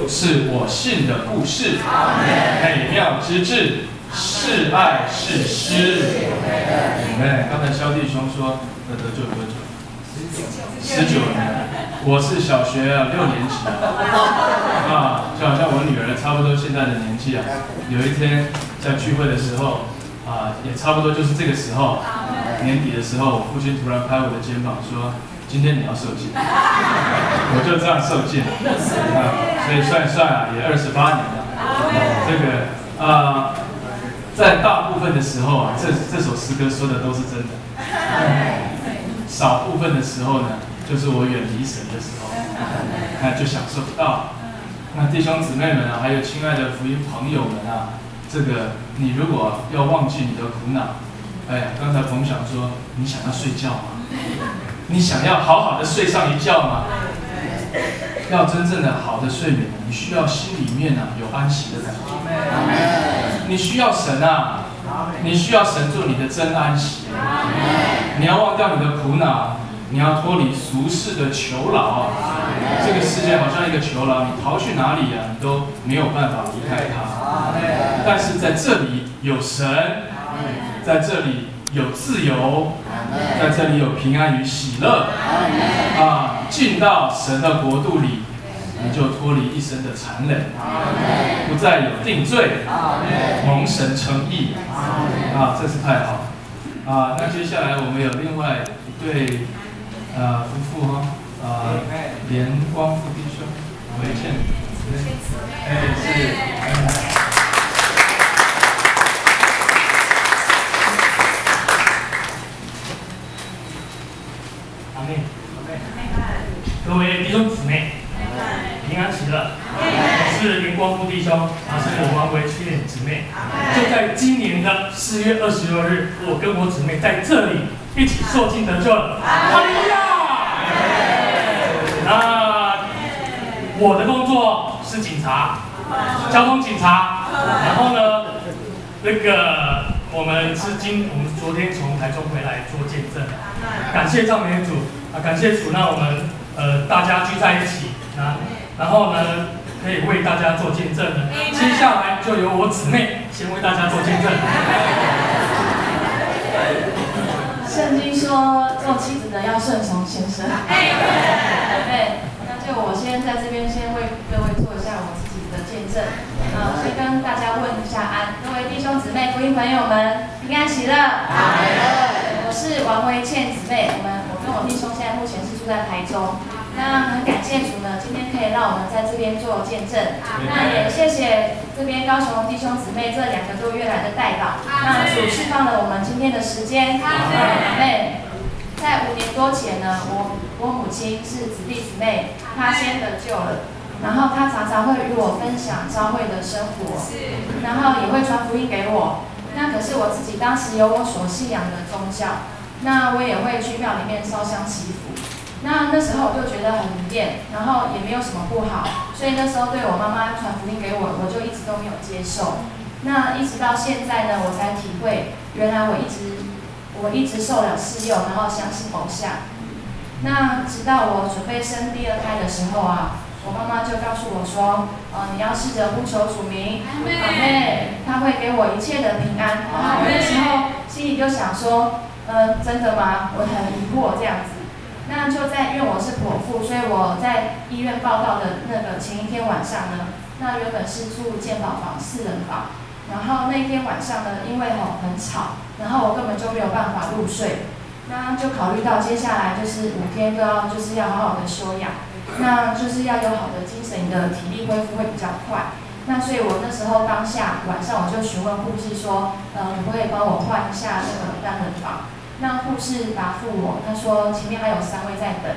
是我信的故事，美妙之至，是爱是诗。刚才肖弟兄说得救多久？19年。我是小学6年级啊，就好像我女儿差不多现在的年纪啊。有一天在聚会的时候啊，也差不多就是这个时候，年底的时候，我父亲突然拍我的肩膀说：“今天你要受戒。”我就这样受戒所以算一算啊，也28年了。这个在大部分的时候啊，这首诗歌说的都是真的。少部分的时候呢，就是我远离神的时候，那就享受不到。那弟兄姊妹们啊，还有亲爱的福音朋友们啊，这个你如果要忘记你的苦恼，刚才彭想说，你想要睡觉吗？你想要好好的睡上一觉吗？要真正的好的睡眠，你需要心里面有安息的感觉。你需要神啊，你需要神做你的真安息。你要忘掉你的苦恼，你要脱离俗世的囚牢。这个世界好像一个囚牢，你逃去哪里你都没有办法离开它。但是在这里有神，在这里有自由，在这里有平安与喜乐。进到神的国度里，你就脱离一生的残忍，不再有定罪，蒙神称义。这是太好。那接下来我们有另外一对夫妇连光复弟兄，维倩，是。阿妹，各位弟兄姊妹，平安喜乐。我是连光复弟兄，是我王维倩姊妹。就在今年的4月26日，我跟我姊妹在这里一起受尽得救了。哈利路亚！那我的工作是警察，交通警察。然后呢，我们昨天从台中回来做见证，感谢赞美主感谢主，那我们大家聚在一起，然后呢可以为大家做见证的。接下来就由我姊妹先为大家做见证。圣经说，做妻子的要顺从先生。对，那就我先在这边先为各位做一下我自己的见证。先跟大家问一下安，各位弟兄姊妹、福音朋友们，平安喜乐。我是王维倩姊妹，我跟我弟兄现在目前是住在台中。那很感谢主呢，今天可以让我们在这边做见证。那也谢谢这边高雄弟兄姊妹这2个多月来的代祷。那主释放了我们今天的时间。在5年多前呢，我母亲是子弟姊妹，她先得救了。然后她常常会与我分享教会的生活，然后也会传福音给我。那可是我自己当时有我所信仰的宗教，那我也会去庙里面烧香祈福。那时候我就觉得很迷恋，然后也没有什么不好，所以那时候对我妈妈传福音给我，我就一直都没有接受。那一直到现在呢，我才体会，原来我一直受了试诱，然后相信偶像。那直到我准备生第2胎的时候我妈妈就告诉我说，你要试着呼求主名，阿妹，他会给我一切的平安。然后我那时候心里就想说，真的吗？我很疑惑这样子。那就因为我是剖腹，所以我在医院报到的那个前一天晚上呢，那原本是住健保房4人房，然后那天晚上呢，因为很吵，然后我根本就没有办法入睡，那就考虑到接下来就是5天都要就是要好好的休养，那就是要有好的精神，你的体力恢复会比较快。那所以我那时候当下晚上我就询问护士说，可不可以帮我换一下那个单人房？那护士答复我，他说前面还有3位在等。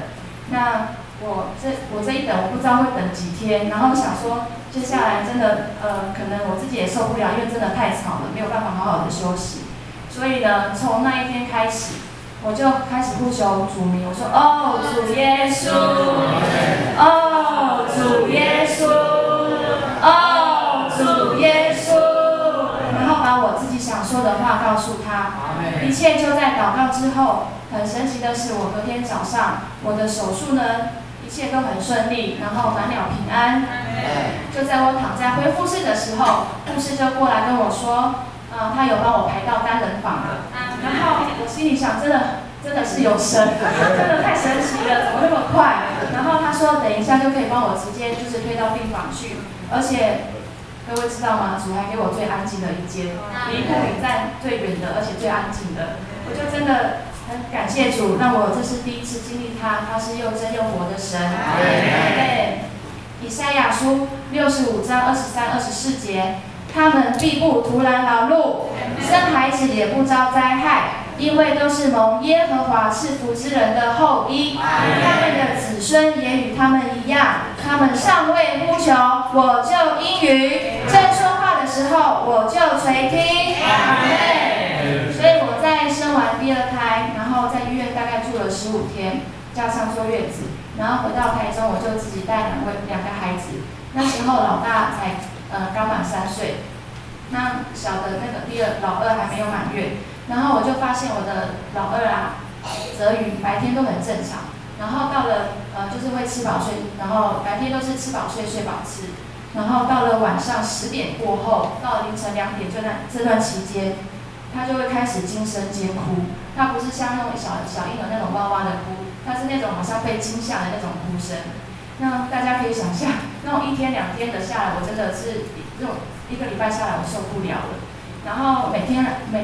那我这一等，我不知道会等几天，然后想说接下来真的可能我自己也受不了，因为真的太吵了，没有办法好好的休息。所以呢，从那一天开始，我就开始呼求主名，我说哦主耶稣，哦主耶稣，哦主耶稣，然后把我自己想说的话告诉他。一切就在祷告之后，很神奇的是，我隔天早上我的手术呢，一切都很顺利，然后满了平安。就在我躺在恢复室的时候，护士就过来跟我说，他有帮我排到单人房了。然后我心里想，真的是有神，真的太神奇了，怎么那么快？然后他说等一下就可以帮我直接就是推到病房去，而且各位知道吗？主还给我最安静的一间，离护理站最远的，而且最安静的。我就真的很感谢主，让我这是第一次经历他是又真又活的神。对，以赛亚书65章23、24节，他们必不突然劳碌，生孩子也不遭灾害，因为都是蒙耶和华赐福之人的后裔，他们的子孙也与他们一样。他们尚未呼求，我就应允；正说话的时候，我就垂听。阿们。所以我在生完第2胎，然后在医院大概住了15天，加上坐月子，然后回到台中，我就自己带2个孩子。那时候老大才刚满3岁，那小的那个老二还没有满月。然后我就发现我的老二泽宇白天都很正常，然后到了就是会吃饱睡，然后白天都是吃饱睡，睡饱吃，然后到了晚上10点过后，到凌晨2点这段期间，他就会开始惊声尖哭。他不是像那种小婴儿那种哇哇的哭，他是那种好像被惊吓的那种哭声。那大家可以想象，那种1天2天的下来，我真的是这种1个礼拜下来，我受不了了。然后每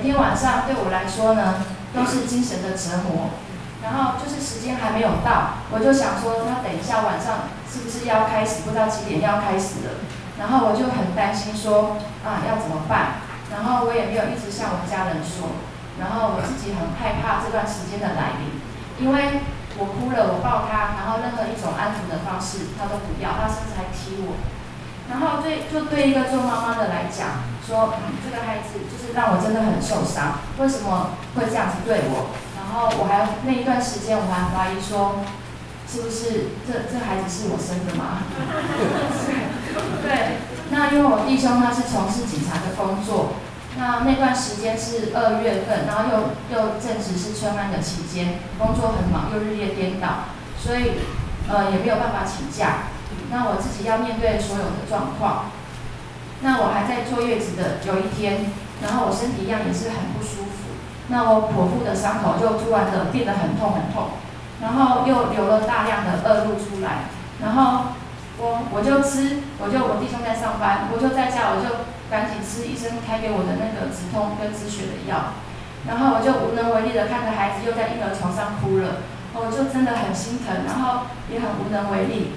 天晚上对我来说呢，都是精神的折磨。然后就是时间还没有到，我就想说，那等一下晚上是不是要开始？不知道几点要开始了。然后我就很担心说，要怎么办？然后我也没有一直向我家人说。然后我自己很害怕这段时间的来临，因为我哭了，我抱他，然后任何一种安抚的方式他都不要，他甚至还踢我。然后对一个做妈妈的来讲，说这个孩子就是让我真的很受伤，为什么会这样子对我？然后我还那一段时间我还怀疑说，是不是这孩子是我生的吗？对，那因为我弟兄他是从事警察的工作，那段时间是2月份，然后又正值是春安的期间，工作很忙，又日夜颠倒，所以也没有办法请假。那我自己要面对所有的状况。那我还在坐月子的有一天，然后我身体一样也是很不舒服。那我剖腹的伤口就突然的变得很痛，然后又流了大量的恶露出来。然后我就吃，我弟兄在上班，我就在家，我就赶紧吃医生开给我的那个止痛跟止血的药。然后我就无能为力的看着孩子又在婴儿床上哭了，我就真的很心疼，然后也很无能为力。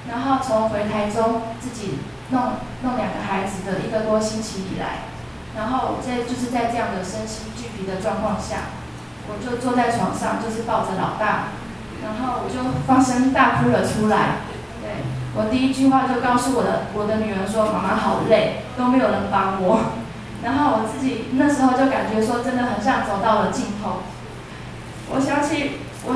然后从回台中自己弄2个孩子的1个多星期以来，然后就是在这样的身心俱疲的状况下，我就坐在床上，就是抱着老大，然后我就放声大哭了出来。对，我第一句话就告诉我的女儿说：“妈妈好累，都没有人帮我。”然后我自己那时候就感觉说，真的很像走到了尽头。我想起我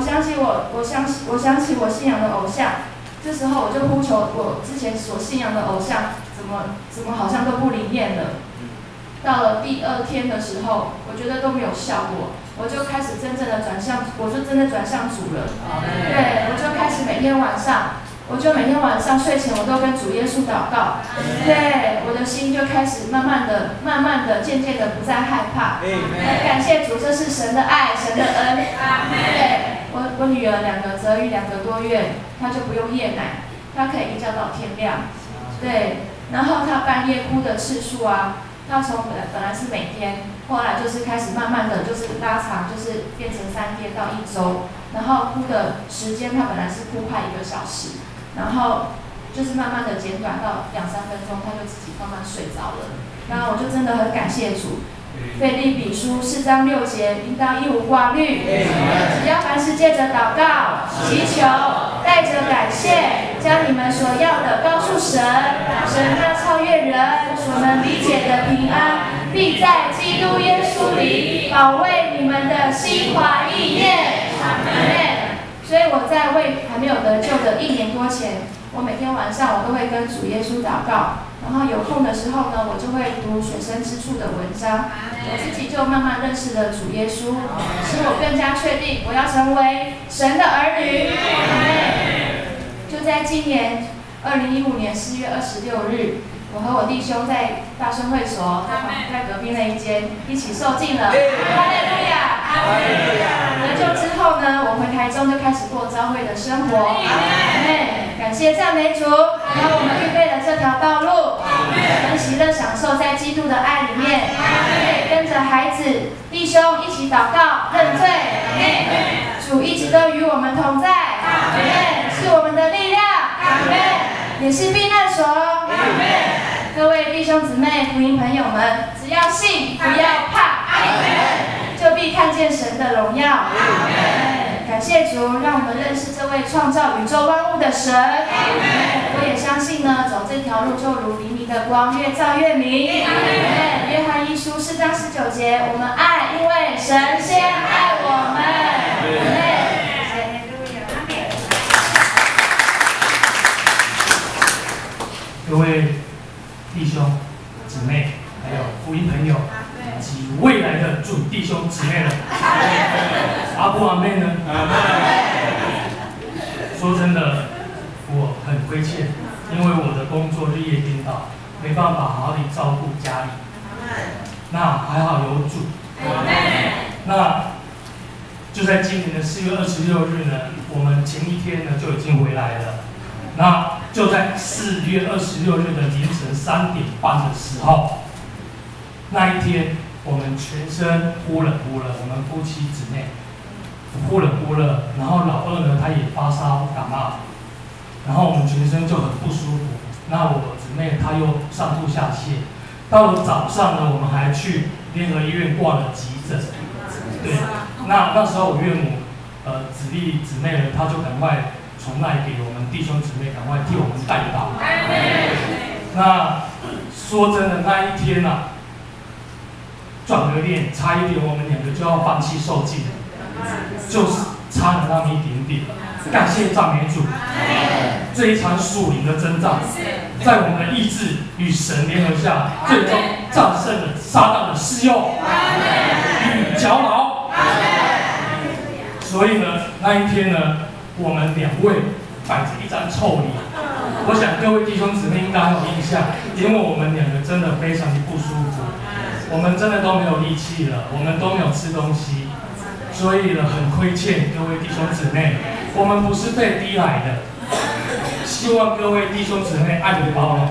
信仰的偶像。这时候我就呼求我之前所信仰的偶像，怎么好像都不灵验了。到了第2天的时候，我觉得都没有效果，我就开始真正的转向主了。对，我就开始每天晚上我就每天晚上睡前我都跟主耶稣祷告，对，我的心就开始慢慢的、渐渐的不再害怕。感谢主，这是神的爱，神的恩。对，我女儿2个泽宇2个多月，她就不用夜奶，她可以一觉到天亮。对，然后她半夜哭的次数啊，她从本来是每天，后来就是开始慢慢的就是拉长，就是变成3天到1周，然后哭的时间她本来是哭快1个小时。然后就是慢慢的减短到2-3分钟，他就自己慢慢睡着了。然后我就真的很感谢主。腓立比书4章6节，应当一无挂虑，只要凡事借着祷告、祈求，带着感谢，将你们所要的告诉神。神那超越人所能理解的平安，必在基督耶稣里保卫你们的心怀意念。阿们。所以我在为还没有得救的1年多前，我每天晚上我都会跟主耶稣祷告，然后有空的时候呢，我就会读水深之处的文章，我自己就慢慢认识了主耶稣，使我更加确定我要成为神的儿女。就在今年2015年4月26日，我和我弟兄在大圣会所，在隔壁那一间一起受浸了。哈利路亚，哈利路亚。得救之后呢，我回台中就开始过教会的生活。感谢赞美主，然后我们预备了这条道路，很喜乐享受在基督的爱里面，可以跟着孩子弟兄一起祷告认罪。主一直都与我们同在，是我们的力量，也是避难所。各位弟兄姊妹、福音朋友们，只要信，不要怕，就必看见神的荣耀。感谢主，让我们认识这位创造宇宙万物的神。我也相信呢，走这条路就如黎明的光，越照越明。约翰1书4章19节，我们爱，因为神先爱我们。各位弟兄姊妹，还有福音朋友，以及未来的主弟兄姊妹们，阿布阿妹呢？说真的，我很亏欠，因为我的工作日夜颠倒，没办法好好地照顾家里。那还好有主。那就在今年的4月26日呢，我们前一天呢就已经回来了。那就在4月26日的凌晨3点半的时候，那一天我们全身忽冷，我们夫妻姊妹忽冷，然后老二呢他也发烧感冒，然后我们全身就很不舒服。那我姊妹她又上吐下泻，到了早上呢，我们还去联合医院挂了急诊。对，那时候我岳母子丽姊妹呢，她就赶快传来给我们弟兄姊妹，赶快替我们代祷。那说真的，那一天啊，转个念，差一点我们2个就要放弃受尽了，就是差了那么一点点。感谢赞美主，这一场属灵的征战，在我们的意志与神联合下，最终战胜了撒旦的试诱与搅扰。所以呢，那一天呢，我们2位摆着一张臭脸，我想各位弟兄姊妹应该很有印象，因为我们2个真的非常的不舒服，我们真的都没有力气了，我们都没有吃东西，所以呢，很亏欠各位弟兄姊妹，我们不是被逼来的，希望各位弟兄姊妹爱你包容。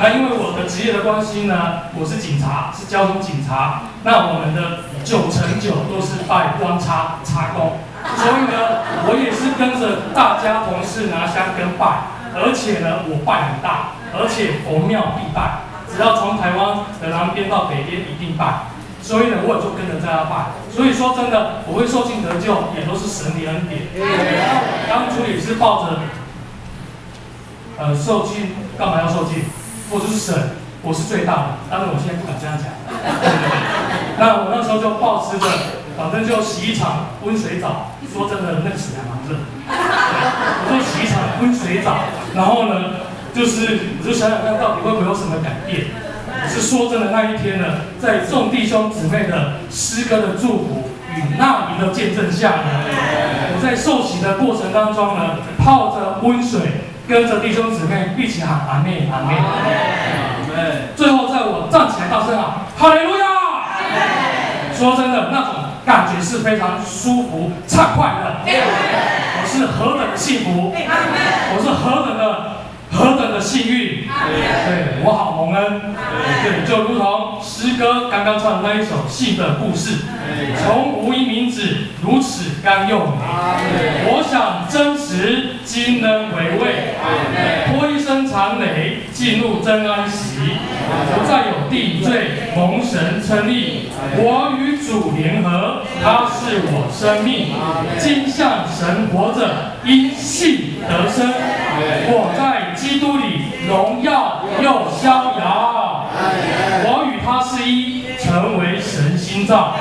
那因为我的职业的关系呢，我是警察，是交通警察，那我们的9成9都是拜官差工，所以呢，我也是跟着大家同事拿香跟拜，而且呢，我拜很大，而且佛庙必拜，只要从台湾的南边到北边一定拜，所以呢，我也就跟着大家拜。所以说真的，我会受尽得救，也都是神的恩典。当初也是抱着受尽，干嘛要受尽？我就是神，我是最大的。当然我现在不敢这样讲。那我那时候就抱持着，反正就洗一场温水澡。说真的，那个水还蛮热。我就洗一场温水澡，然后呢，我就想想看到底会不会有什么改变。是说真的，那一天呢，在众弟兄姊妹的诗歌的祝福，与那灵的见证下呢，我在受洗的过程当中呢，泡着温水，跟着弟兄姊妹一起喊阿妹阿妹。最后在我站起来大声喊哈利路亚。说真的，那种感觉是非常舒服、畅快的。我是何等的幸福，我是何等的幸运。对，我好蒙恩。对，就如同诗歌刚刚唱的那一首《信的故事》，从无一名子如此甘又美。我想真实今能为味，脱一身残累，进入真安息，不再有定罪，蒙神称义。我与主联合，他是我生命，今向神活着，因信得生。我在基督里荣耀又逍遥，我与他是一，成为神心脏。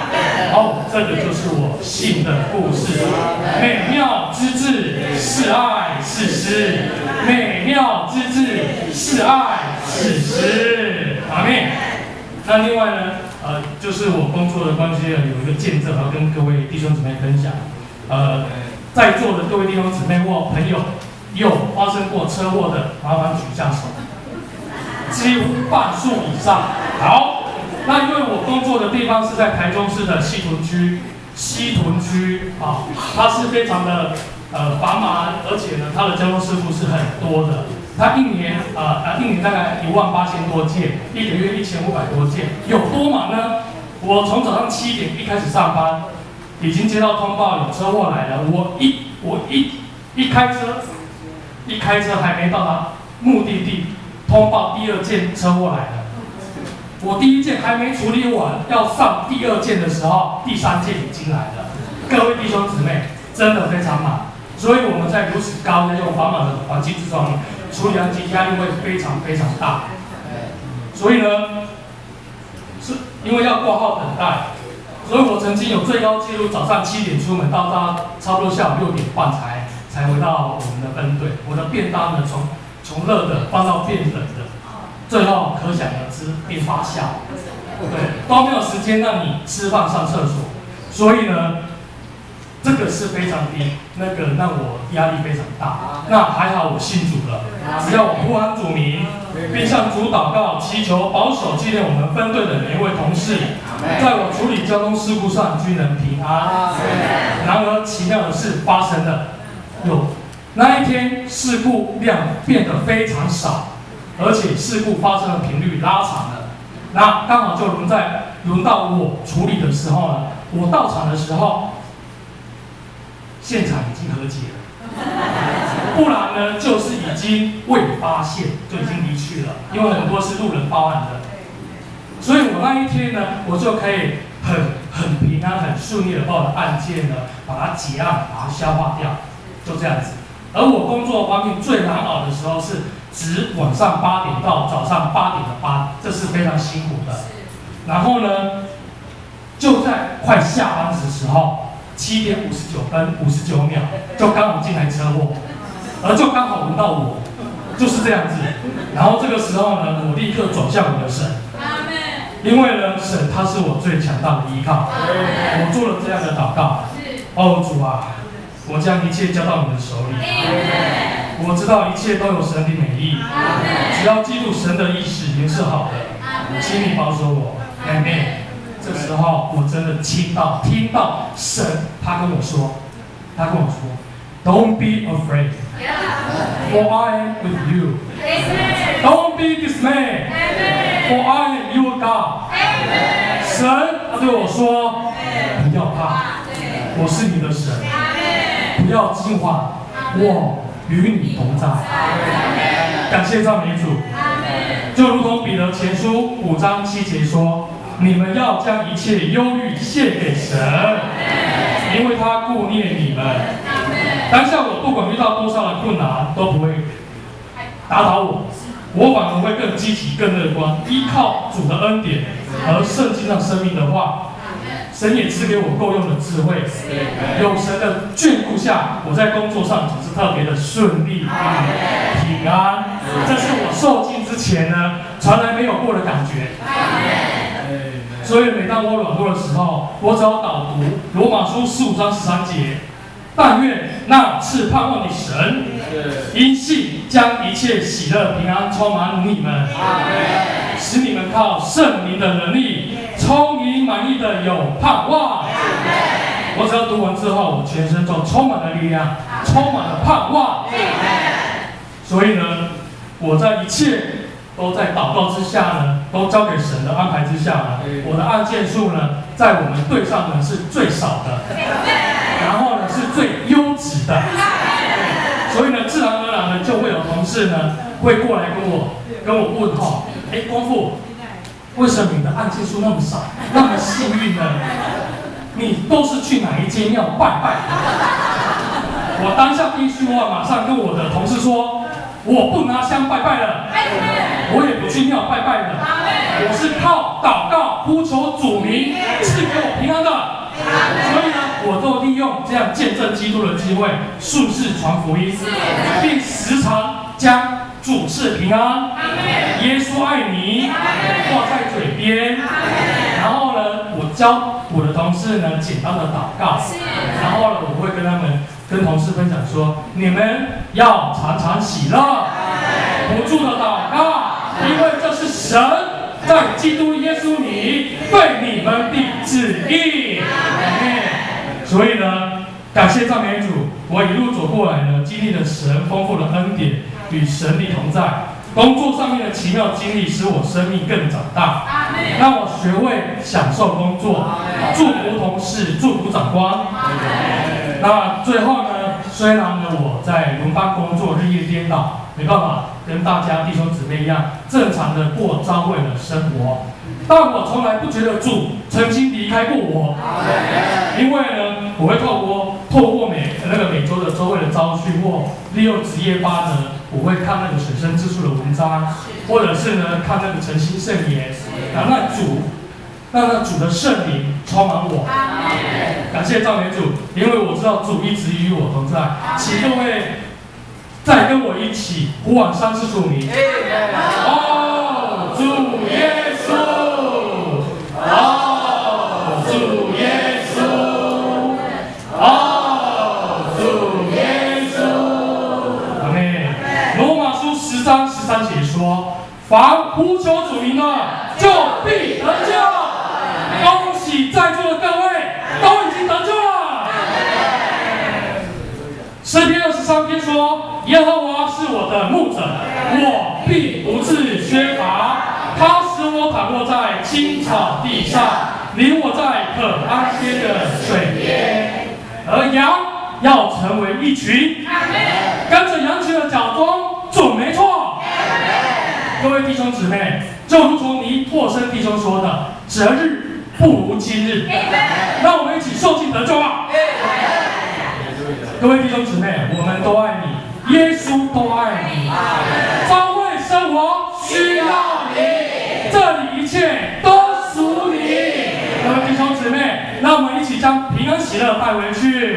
这个就是我信的故事。美妙之至，是爱是诗；美妙之至，是爱是诗。阿们。那另外呢，就是我工作的关系，有一个见证要跟各位弟兄姊妹分享。在座的各位弟兄姊妹或朋友，有发生过车祸的，麻烦举下手。几乎半数以上。好，那因为我工作的地方是在台中市的西屯区啊，它是非常的繁忙，而且呢，它的交通事故是很多的。它一年大概18000多件，一个月1500多件，有多忙呢？我从早上7点一开始上班，已经接到通报有车祸来了，我一开车还没到达目的地，通报第2件车祸来了。我第1件还没处理完，要上第2件的时候，第3件已经来了。各位弟兄姊妹，真的非常忙，所以我们在如此高的这种繁忙的环境之中，处理案件压力会非常非常大。所以呢，是因为要挂号等待，所以我曾经有最高纪录，早上7点出门，到差不多下午6点半才回到我们的分队。我的便当呢，从热的放到变冷的，最后可想而知变发酵，对，都没有时间让你吃饭上厕所，所以呢，这个是非常低，让我压力非常大。那还好我信主了，只要我呼喊主名，并向主祷告，祈求保守纪念我们分队的每一位同事，在我处理交通事故上均能平安。然而奇妙的事发生了，那一天事故量变得非常少，而且事故发生的频率拉长了。那刚好就轮到我处理的时候呢，我到场的时候，现场已经和解了，不然呢就是已经未发现就已经离去了，因为很多是路人报案的，所以我那一天呢，我就可以很平安、很顺利的把我的案件呢，把它结案，把它消化掉，就这样子。而我工作方面最难熬的时候是值晚上8点到早上8点的班，这是非常辛苦的。然后呢，就在快下班的时候，7点59分59秒，就刚好进来车祸，而就刚好轮到我，就是这样子。然后这个时候呢，我立刻走向我的神，因为呢，神他是我最强大的依靠。我做了这样的祷告：主啊，我将一切交到你的手里。我知道一切都有神的美意，只要记住神的意思也是好的。请你保守我，阿们。这时候我真的听到神他跟我说，Don't be afraid, for I am with you. Don't be dismayed, for I am your God. 神他对我说，不要怕，我是你的神，不要惊慌，我与你同在。感谢赞美主。就如同彼得前书5章7节说，你们要将一切忧虑卸给神，因为他顾念你们。当下我不管遇到多少的困难，都不会打倒我反而会更积极、更乐观，依靠主的恩典和圣经上生命的话。神也赐给我够用的智慧，有神的眷顾下，我在工作上总是特别的顺利、平安。这是我受尽之前呢，从来没有过的感觉。所以每当我软弱的时候，我只要导读罗马书15章13节。但愿那赐盼望的神，因信将一切喜乐平安充满你们，使你们靠圣灵的能力，充盈满意的有盼望。我只要读完之后，我全身就充满了力量，充满了盼望。所以呢，我在一切都在祷告之下呢，都交给神的安排之下呢，我的案件数呢，在我们队上呢是最少的。然后呢是最优质的，所以呢自然而然呢就会有同事呢会过来跟我问候，光父，为什么你的案件数那么少，那么幸运呢？你都是去哪一间庙拜拜的？我当下第一句话马上跟我的同事说，我不拿香拜拜了，我也不去庙拜拜了，我是靠祷告呼求主名赐给我平安的。所以呢，我都利用这样见证基督的机会，顺势传福音，并时常将主赐平安、耶稣爱你挂在嘴边。然后呢，我教我的同事呢简单的祷告，然后呢，我会跟同事分享说，你们要常常喜乐，不住的祷告，因为这是神在基督耶稣里对你们的旨意。所以呢，感谢赞美主，我一路走过来呢，经历了神丰富的恩典与神力同在。工作上面的奇妙经历使我生命更长大，让我学会享受工作，祝福同事，祝福长官。那最后呢，虽然呢我在轮班工作，日夜颠倒，没办法跟大家弟兄姊妹一样正常的过教会的生活，但我从来不觉得主曾经离开过我，因为呢，我会透过每周的周会的招训或利用职业班呢，我会看那个水深之处的文章，或者是呢看那个诚心圣言，然后让主的圣灵充满我。感谢赞美主，因为我知道主一直与我同在。请各位再跟我一起呼喊3次主名。哦，主耶稣！哦，主耶稣！哦，主耶稣！阿们。罗马书10章13节说：“凡呼求主名的，就必得救。”恭喜在座的各位，都已经得救了。诗篇23篇说：“耶和华是我的牧者，我必不致缺乏。他使我躺卧在青草地上，领我在可安歇的水边。而羊要成为一群，跟着羊群的脚中准没错。”各位弟兄姊妹，就如同尼拓生弟兄说的，择日不如今日。让我们一起受尽得救啊！各位弟兄姊妹，我们都爱你，耶稣都爱你，教会生活需要你，这里一切都属你。各位弟兄姊妹，让我们一起将平安喜乐带回去，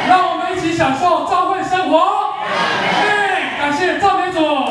让我们一起享受教会生活。感谢赞美主。